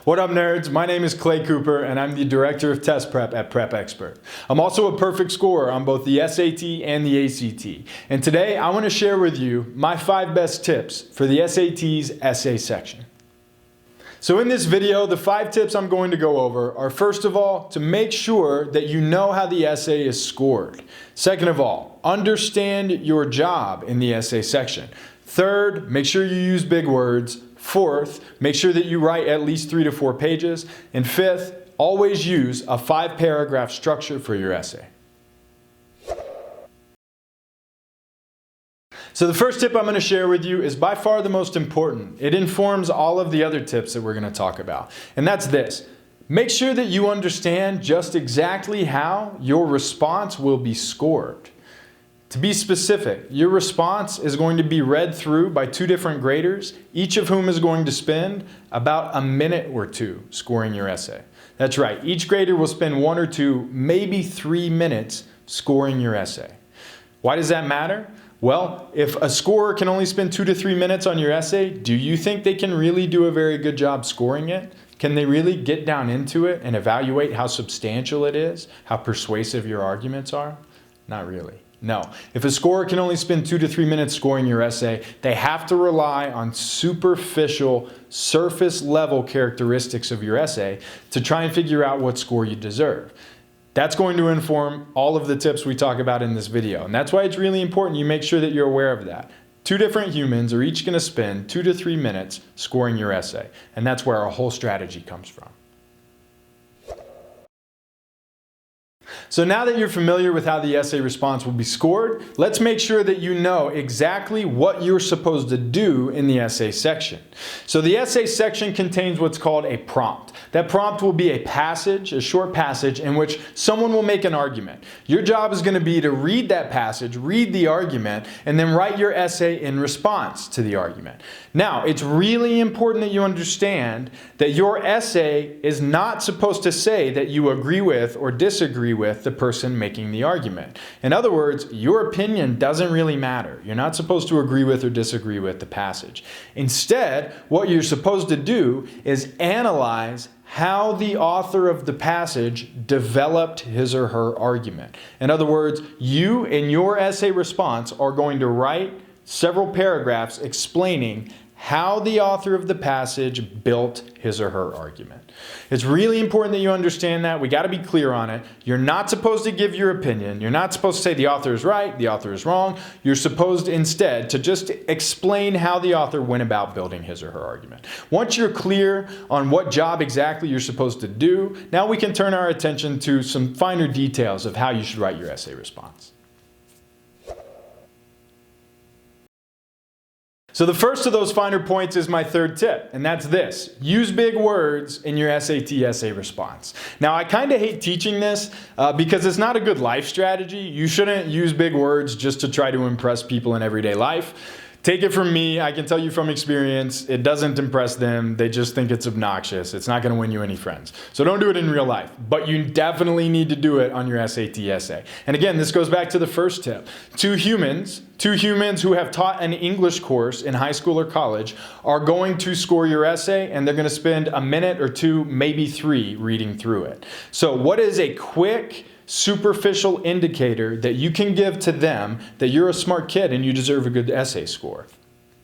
What up, nerds? My name is Clay Cooper, and I'm the Director of Test Prep at Prep Expert. I'm also a perfect scorer on both the SAT and the ACT. And today, I want to share with you my 5 best tips for the SAT's essay section. So in this video, the 5 tips I'm going to go over are, first of all, to make sure that you know how the essay is scored. Second of all, understand your job in the essay section. Third, make sure you use big words. Fourth, make sure that you write at least 3 to 4 pages. And fifth, always use a 5-paragraph structure for your essay. So the first tip I'm going to share with you is by far the most important. It informs all of the other tips that we're going to talk about. And that's this. Make sure that you understand just exactly how your response will be scored. To be specific, your response is going to be read through by 2 different graders, each of whom is going to spend about a minute or 2 scoring your essay. That's right, each grader will spend 1 or 2, maybe 3 minutes scoring your essay. Why does that matter? Well, if a scorer can only spend 2 to 3 minutes on your essay, do you think they can really do a very good job scoring it? Can they really get down into it and evaluate how substantial it is, how persuasive your arguments are? Not really. No. If a scorer can only spend 2 to 3 minutes scoring your essay, they have to rely on superficial, surface-level characteristics of your essay to try and figure out what score you deserve. That's going to inform all of the tips we talk about in this video, and that's why it's really important you make sure that you're aware of that. 2 different humans are each going to spend 2 to 3 minutes scoring your essay, and that's where our whole strategy comes from. So now that you're familiar with how the essay response will be scored, let's make sure that you know exactly what you're supposed to do in the essay section. So the essay section contains what's called a prompt. That prompt will be a passage, a short passage, in which someone will make an argument. Your job is going to be to read that passage, read the argument, and then write your essay in response to the argument. Now, it's really important that you understand that your essay is not supposed to say that you agree with or disagree with the person making the argument. In other words, your opinion doesn't really matter. You're not supposed to agree with or disagree with the passage. Instead, what you're supposed to do is analyze how the author of the passage developed his or her argument. In other words, you in your essay response are going to write several paragraphs explaining how the author of the passage built his or her argument. It's really important that you understand that. We got to be clear on it. You're not supposed to give your opinion. You're not supposed to say the author is right, the author is wrong. You're supposed instead to just explain how the author went about building his or her argument. Once you're clear on what job exactly you're supposed to do, now we can turn our attention to some finer details of how you should write your essay response. So the first of those finer points is my third tip, and that's this. Use big words in your SAT essay response. Now, I kind of hate teaching this because it's not a good life strategy. You shouldn't use big words just to try to impress people in everyday life. Take it from me, I can tell you from experience, it doesn't impress them. They just think it's obnoxious. It's not going to win you any friends. So don't do it in real life, but you definitely need to do it on your SAT essay. And again, this goes back to the first tip. Two humans who have taught an English course in high school or college are going to score your essay, and they're going to spend a minute or 2, maybe 3 reading through it. So what is a quick, superficial indicator that you can give to them that you're a smart kid and you deserve a good essay score?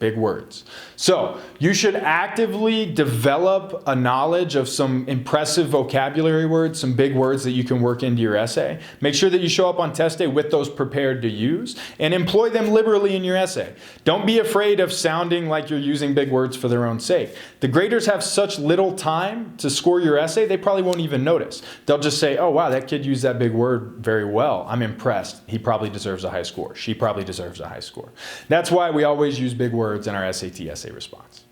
Big words. So you should actively develop a knowledge of some impressive vocabulary words, some big words that you can work into your essay. Make sure that you show up on test day with those prepared to use and employ them liberally in your essay. Don't be afraid of sounding like you're using big words for their own sake. The graders have such little time to score your essay, they probably won't even notice. They'll just say, oh wow, that kid used that big word very well. I'm impressed. He probably deserves a high score. She probably deserves a high score. That's why we always use big words in our SAT essay response.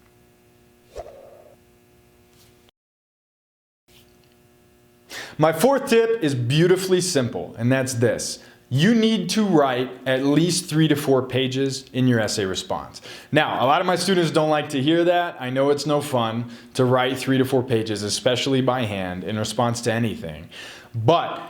My fourth tip is beautifully simple, and that's this. you need to write at least 3 to 4 pages in your essay response. Now, a lot of my students don't like to hear that. I know it's no fun to write 3 to 4 pages, especially by hand, in response to anything. But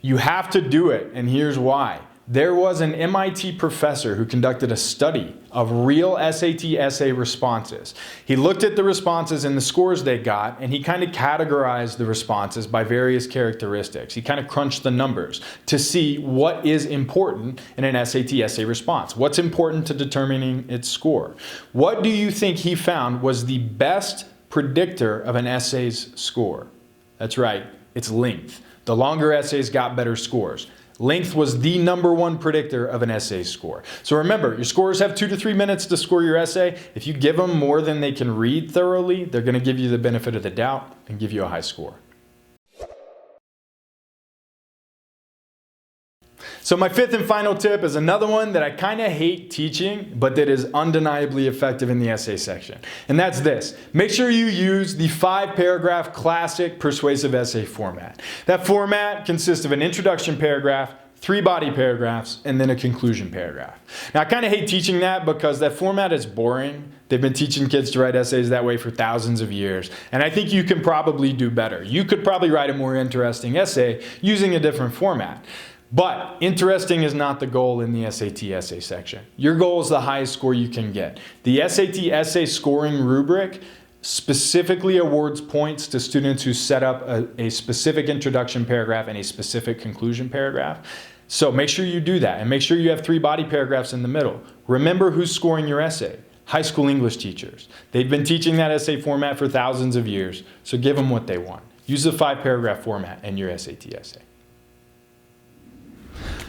you have to do it, and here's why. There was an MIT professor who conducted a study of real SAT essay responses. He looked at the responses and the scores they got, and he kind of categorized the responses by various characteristics. He kind of crunched the numbers to see what is important in an SAT essay response. What's important to determining its score? What do you think he found was the best predictor of an essay's score? That's right, it's length. The longer essays got better scores. Length was the #1 predictor of an essay score. So remember, your scorers have 2 to 3 minutes to score your essay. If you give them more than they can read thoroughly, they're going to give you the benefit of the doubt and give you a high score. So my 5th and final tip is another one that I kind of hate teaching, but that is undeniably effective in the essay section. And that's this. Make sure you use the 5-paragraph classic persuasive essay format. That format consists of an introduction paragraph, 3 body paragraphs, and then a conclusion paragraph. Now, I kind of hate teaching that because that format is boring. They've been teaching kids to write essays that way for thousands of years, and I think you can probably do better. You could probably write a more interesting essay using a different format. But interesting is not the goal in the SAT essay section. Your goal is the highest score you can get. The SAT essay scoring rubric specifically awards points to students who set up a specific introduction paragraph and a specific conclusion paragraph. So make sure you do that, and make sure you have 3 body paragraphs in the middle. Remember who's scoring your essay. High school English teachers. They've been teaching that essay format for thousands of years, so give them what they want. Use the 5-paragraph format in your SAT essay.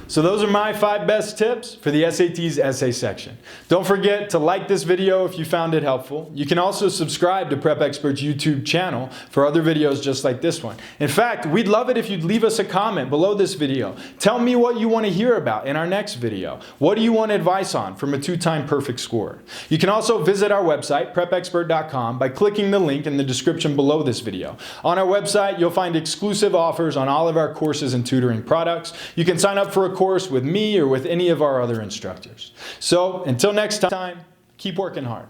So those are my 5 best tips for the SAT's essay section. Don't forget to like this video if you found it helpful. You can also subscribe to Prep Expert's YouTube channel for other videos just like this one. In fact, we'd love it if you'd leave us a comment below this video. Tell me what you want to hear about in our next video. What do you want advice on from a 2-time perfect scorer? You can also visit our website, prepexpert.com, by clicking the link in the description below this video. On our website, you'll find exclusive offers on all of our courses and tutoring products. You can sign up for a course with me or with any of our other instructors. So until next time, keep working hard.